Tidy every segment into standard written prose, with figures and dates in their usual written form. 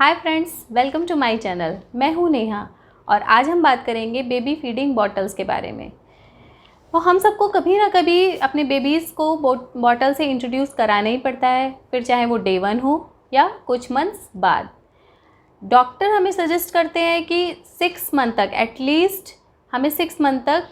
Hi friends, welcome to my channel. मैं हूँ नेहा और आज हम बात करेंगे बेबी फीडिंग बॉटल्स के बारे में। तो हम सबको कभी ना कभी अपने बेबीज़ को बॉटल से इंट्रोड्यूस कराना ही पड़ता है, फिर चाहे वो डे 1 हो या कुछ मंथ्स बाद। डॉक्टर हमें सजेस्ट करते हैं कि 6 मंथ तक, एटलीस्ट हमें 6 मंथ तक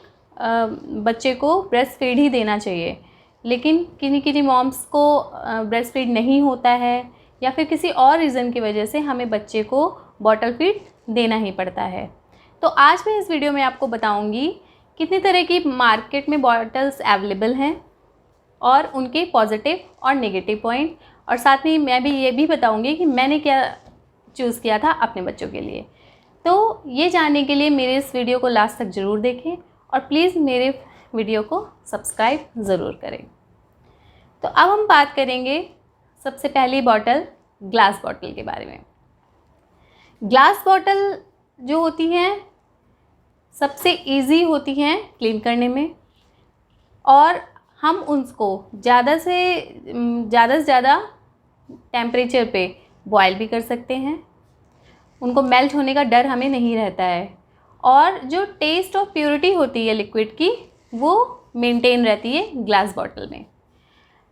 बच्चे को ब्रेस्ट फीड ही देना चाहिए। लेकिन किन्हीं मॉम्स को ब्रेस्ट फीड नहीं होता है या फिर किसी और रीज़न की वजह से हमें बच्चे को बॉटल फीड देना ही पड़ता है। तो आज मैं इस वीडियो में आपको बताऊंगी कितनी तरह की मार्केट में बॉटल्स अवेलेबल हैं और उनके पॉजिटिव और नेगेटिव पॉइंट, और साथ में मैं भी ये भी बताऊंगी कि मैंने क्या चूज़ किया था अपने बच्चों के लिए। तो ये जानने के लिए मेरे इस वीडियो को लास्ट तक ज़रूर देखें और प्लीज़ मेरे वीडियो को सब्सक्राइब ज़रूर करें। तो अब हम बात करेंगे सबसे पहली बॉटल, ग्लास बॉटल के बारे में। ग्लास बॉटल जो होती हैं सबसे इजी होती हैं क्लीन करने में, और हम उसको ज़्यादा से ज़्यादा टेम्परेचर पे बॉयल भी कर सकते हैं। उनको मेल्ट होने का डर हमें नहीं रहता है, और जो टेस्ट और प्योरिटी होती है लिक्विड की वो मेंटेन रहती है ग्लास बॉटल में।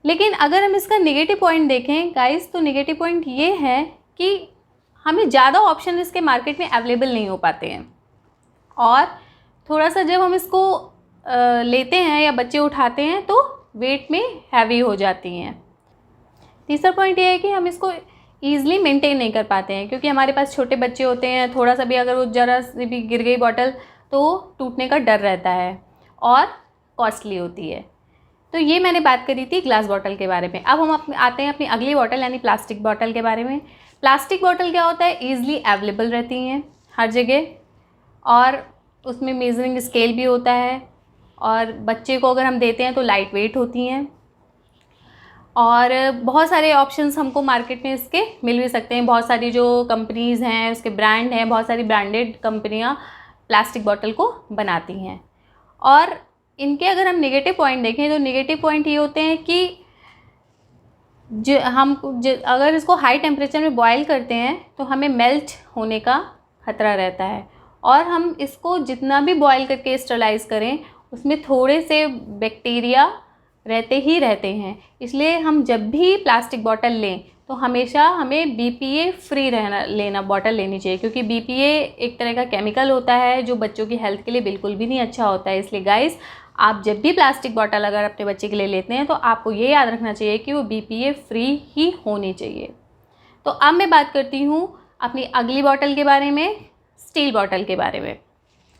लेकिन अगर हम इसका नेगेटिव पॉइंट देखें गाइस, तो नेगेटिव पॉइंट ये है कि हमें ज़्यादा ऑप्शन इसके मार्केट में अवेलेबल नहीं हो पाते हैं, और थोड़ा सा जब हम इसको लेते हैं या बच्चे उठाते हैं तो वेट में हैवी हो जाती हैं। तीसरा पॉइंट ये है कि हम इसको ईज़िली मेंटेन नहीं कर पाते हैं, क्योंकि हमारे पास छोटे बच्चे होते हैं। थोड़ा सा भी अगर वो ज़रा सी भी गिर गई बॉटल तो टूटने का डर रहता है और कॉस्टली होती है। तो ये मैंने बात करी थी ग्लास बॉटल के बारे में। अब हम आते हैं अपनी अगली बॉटल यानी प्लास्टिक बॉटल के बारे में। प्लास्टिक बॉटल क्या होता है, ईज़िली अवेलेबल रहती हैं हर जगह, और उसमें मेजरिंग स्केल भी होता है, और बच्चे को अगर हम देते हैं तो लाइट वेट होती हैं, और बहुत सारे ऑप्शंस हमको मार्केट में इसके मिल भी सकते हैं। बहुत सारी जो कंपनीज़ हैं, उसके ब्रांड हैं, बहुत सारी ब्रांडेड कंपनियां प्लास्टिक बॉटल को बनाती हैं। और इनके अगर हम नेगेटिव पॉइंट देखें तो नेगेटिव पॉइंट ये होते हैं कि अगर इसको हाई टेम्परेचर में बॉयल करते हैं तो हमें मेल्ट होने का खतरा रहता है, और हम इसको जितना भी बॉयल करके स्टरलाइज करें उसमें थोड़े से बैक्टीरिया रहते ही रहते हैं। इसलिए हम जब भी प्लास्टिक बॉटल लें तो हमेशा हमें BPA फ्री बॉटल लेनी चाहिए, क्योंकि BPA एक तरह का केमिकल होता है जो बच्चों की हेल्थ के लिए बिल्कुल भी नहीं अच्छा होता है। इसलिए गाइस, आप जब भी प्लास्टिक बॉटल अगर अपने बच्चे के लिए लेते हैं तो आपको ये याद रखना चाहिए कि वो BPA फ्री ही होनी चाहिए। तो अब मैं बात करती हूँ अपनी अगली बॉटल के बारे में, स्टील बॉटल के बारे में।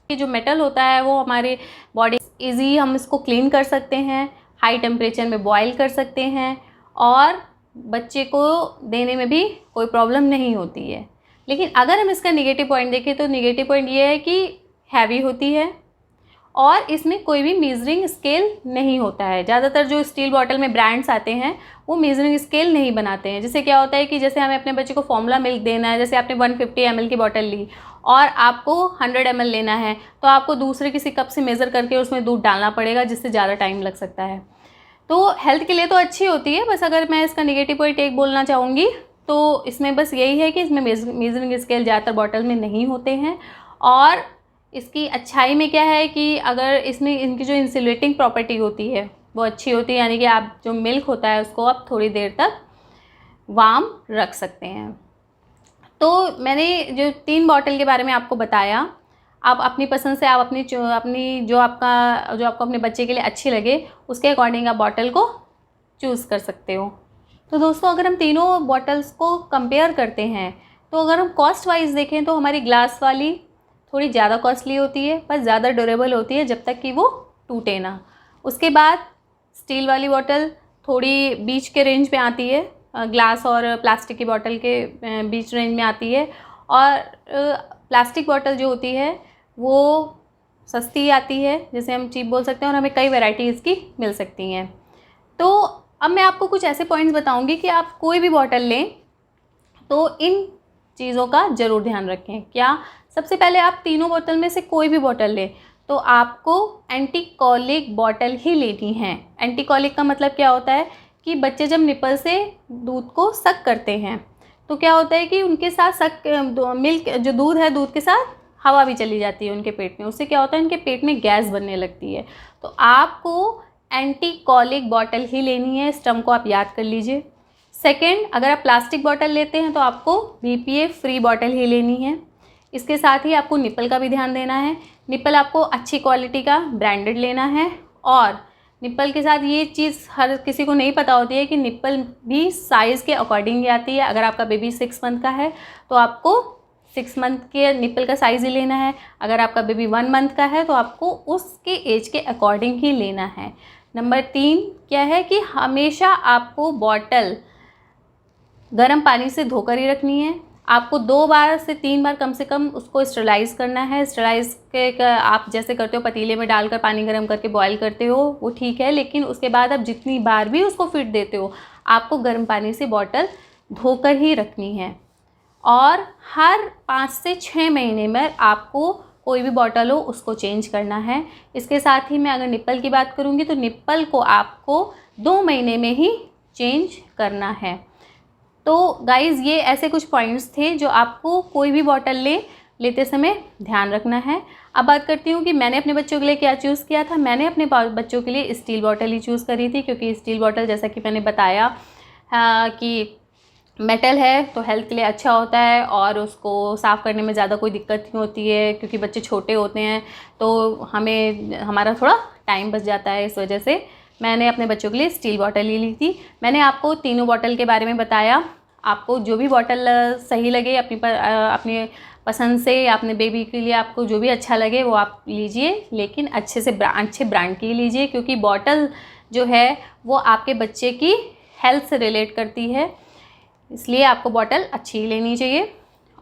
ये जो मेटल होता है वो हमारे बॉडी ईजी, हम इसको क्लीन कर सकते हैं, हाई टेम्परेचर में बॉयल कर सकते हैं, और बच्चे को देने में भी कोई प्रॉब्लम नहीं होती है। लेकिन अगर हम इसका नेगेटिव पॉइंट देखें तो नेगेटिव पॉइंट ये है कि हैवी होती है और इसमें कोई भी मेजरिंग स्केल नहीं होता है। ज़्यादातर जो स्टील बॉटल में ब्रांड्स आते हैं वो मेजरिंग स्केल नहीं बनाते हैं। जिससे क्या होता है कि जैसे हमें अपने बच्चे को फॉर्मूला मिल्क देना है, जैसे आपने 150 ml की बॉटल ली और आपको 100 ml लेना है, तो आपको दूसरे किसी कप से मेज़र करके उसमें दूध डालना पड़ेगा, जिससे ज़्यादा टाइम लग सकता है। तो हेल्थ के लिए तो अच्छी होती है, बस अगर मैं इसका नेगेटिव पॉइंट एक बोलना चाहूँगी तो इसमें बस यही है कि इसमें मेजरिंग स्केल ज़्यादातर बॉटल में नहीं होते हैं। और इसकी अच्छाई में क्या है कि अगर इसमें इनकी जो इंसुलेटिंग प्रॉपर्टी होती है वो अच्छी होती है, यानी कि आप जो मिल्क होता है उसको आप थोड़ी देर तक वार्म रख सकते हैं। तो मैंने जो 3 बॉटल के बारे में आपको बताया, आप अपनी पसंद से आप अपनी जो आपको अपने बच्चे के लिए अच्छी लगे उसके अकॉर्डिंग आप बॉटल को चूज़ कर सकते हो। तो दोस्तों, अगर हम तीनों बॉटल्स को कंपेयर करते हैं तो अगर हम कॉस्ट वाइज देखें तो हमारी ग्लास वाली थोड़ी ज़्यादा कॉस्टली होती है, पर ज़्यादा ड्यूरेबल होती है जब तक कि वो टूटे ना। उसके बाद स्टील वाली बॉटल थोड़ी बीच के रेंज में आती है, ग्लास और प्लास्टिक की बॉटल के बीच रेंज में आती है, और प्लास्टिक बॉटल जो होती है वो सस्ती आती है, जिसे हम चीप बोल सकते हैं, और हमें कई वैरायटी इसकी मिल सकती हैं। तो अब मैं आपको कुछ ऐसे पॉइंट्स बताऊंगी कि आप कोई भी बॉटल लें तो इन चीज़ों का ज़रूर ध्यान रखें। क्या? सबसे पहले आप तीनों बोतल में से कोई भी बॉटल लें तो आपको एंटी कॉलिक बॉटल ही लेनी है। एंटी कॉलिक का मतलब क्या होता है कि बच्चे जब निपल से दूध को सक करते हैं तो क्या होता है कि उनके साथ मिल्क जो दूध है, दूध के साथ हवा भी चली जाती है उनके पेट में। उससे क्या होता है, उनके पेट में गैस बनने लगती है। तो आपको एंटी कॉलिक बॉटल ही लेनी है, इस टर्म को आप याद कर लीजिए। सेकेंड, अगर आप प्लास्टिक बॉटल लेते हैं तो आपको BPA फ्री बॉटल ही लेनी है। इसके साथ ही आपको निप्पल का भी ध्यान देना है। निप्पल आपको अच्छी क्वालिटी का ब्रांडेड लेना है। और निप्पल के साथ ये चीज़ हर किसी को नहीं पता होती है कि निप्पल भी साइज़ के अकॉर्डिंग ही आती है। अगर आपका बेबी 6 मंथ का है तो आपको 6 मंथ के निप्पल का साइज़ ही लेना है। अगर आपका बेबी 1 मंथ का है तो आपको उसके एज के अकॉर्डिंग ही लेना है। नंबर 3 क्या है कि हमेशा आपको बॉटल गर्म पानी से धोकर ही रखनी है। आपको 2 बार से 3 बार कम से कम उसको स्टरलाइज़ करना है। स्टरलाइज़ के आप जैसे करते हो, पतीले में डालकर पानी गर्म करके बॉईल करते हो, वो ठीक है, लेकिन उसके बाद आप जितनी बार भी उसको फीड देते हो आपको गर्म पानी से बॉटल धोकर ही रखनी है। और हर 5 से 6 महीने में आपको कोई भी बॉटल हो उसको चेंज करना है। इसके साथ ही मैं अगर निप्पल की बात करूँगी तो निप्पल को आपको 2 महीने में ही चेंज करना है। तो गाइज़, ये ऐसे कुछ पॉइंट्स थे जो आपको कोई भी बॉटल लेते समय ध्यान रखना है। अब बात करती हूँ कि मैंने अपने बच्चों के लिए क्या चूज़ किया था। मैंने अपने बच्चों के लिए स्टील बॉटल ही चूज़ करी थी, क्योंकि स्टील बॉटल जैसा कि मैंने बताया कि मेटल है तो हेल्थ के लिए अच्छा होता है और उसको साफ़ करने में ज़्यादा कोई दिक्कत नहीं होती है, क्योंकि बच्चे छोटे होते हैं तो हमारा थोड़ा टाइम बच जाता है। इस वजह से मैंने अपने बच्चों के लिए स्टील बॉटल ही ली थी। मैंने आपको तीनों बॉटल के बारे में बताया। आपको जो भी बॉटल सही लगे अपनी पसंद से, अपने बेबी के लिए आपको जो भी अच्छा लगे वो आप लीजिए, लेकिन अच्छे ब्रांड की लीजिए, क्योंकि बॉटल जो है वो आपके बच्चे की हेल्थ से रिलेट करती है, इसलिए आपको बॉटल अच्छी ही लेनी चाहिए।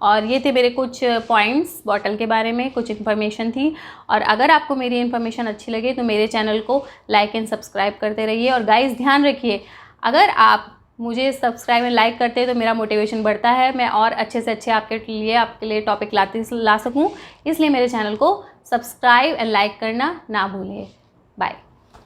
और ये थे मेरे कुछ पॉइंट्स बॉटल के बारे में, कुछ इन्फॉर्मेशन थी। और अगर आपको मेरी इन्फॉर्मेशन अच्छी लगे तो मेरे चैनल को लाइक एंड सब्सक्राइब करते रहिए। और गाइस, ध्यान रखिए, अगर आप मुझे सब्सक्राइब एंड लाइक करते हैं तो मेरा मोटिवेशन बढ़ता है, मैं और अच्छे से अच्छे आपके लिए टॉपिक ला सकूं। इसलिए मेरे चैनल को सब्सक्राइब एंड लाइक करना ना भूलें। बाय।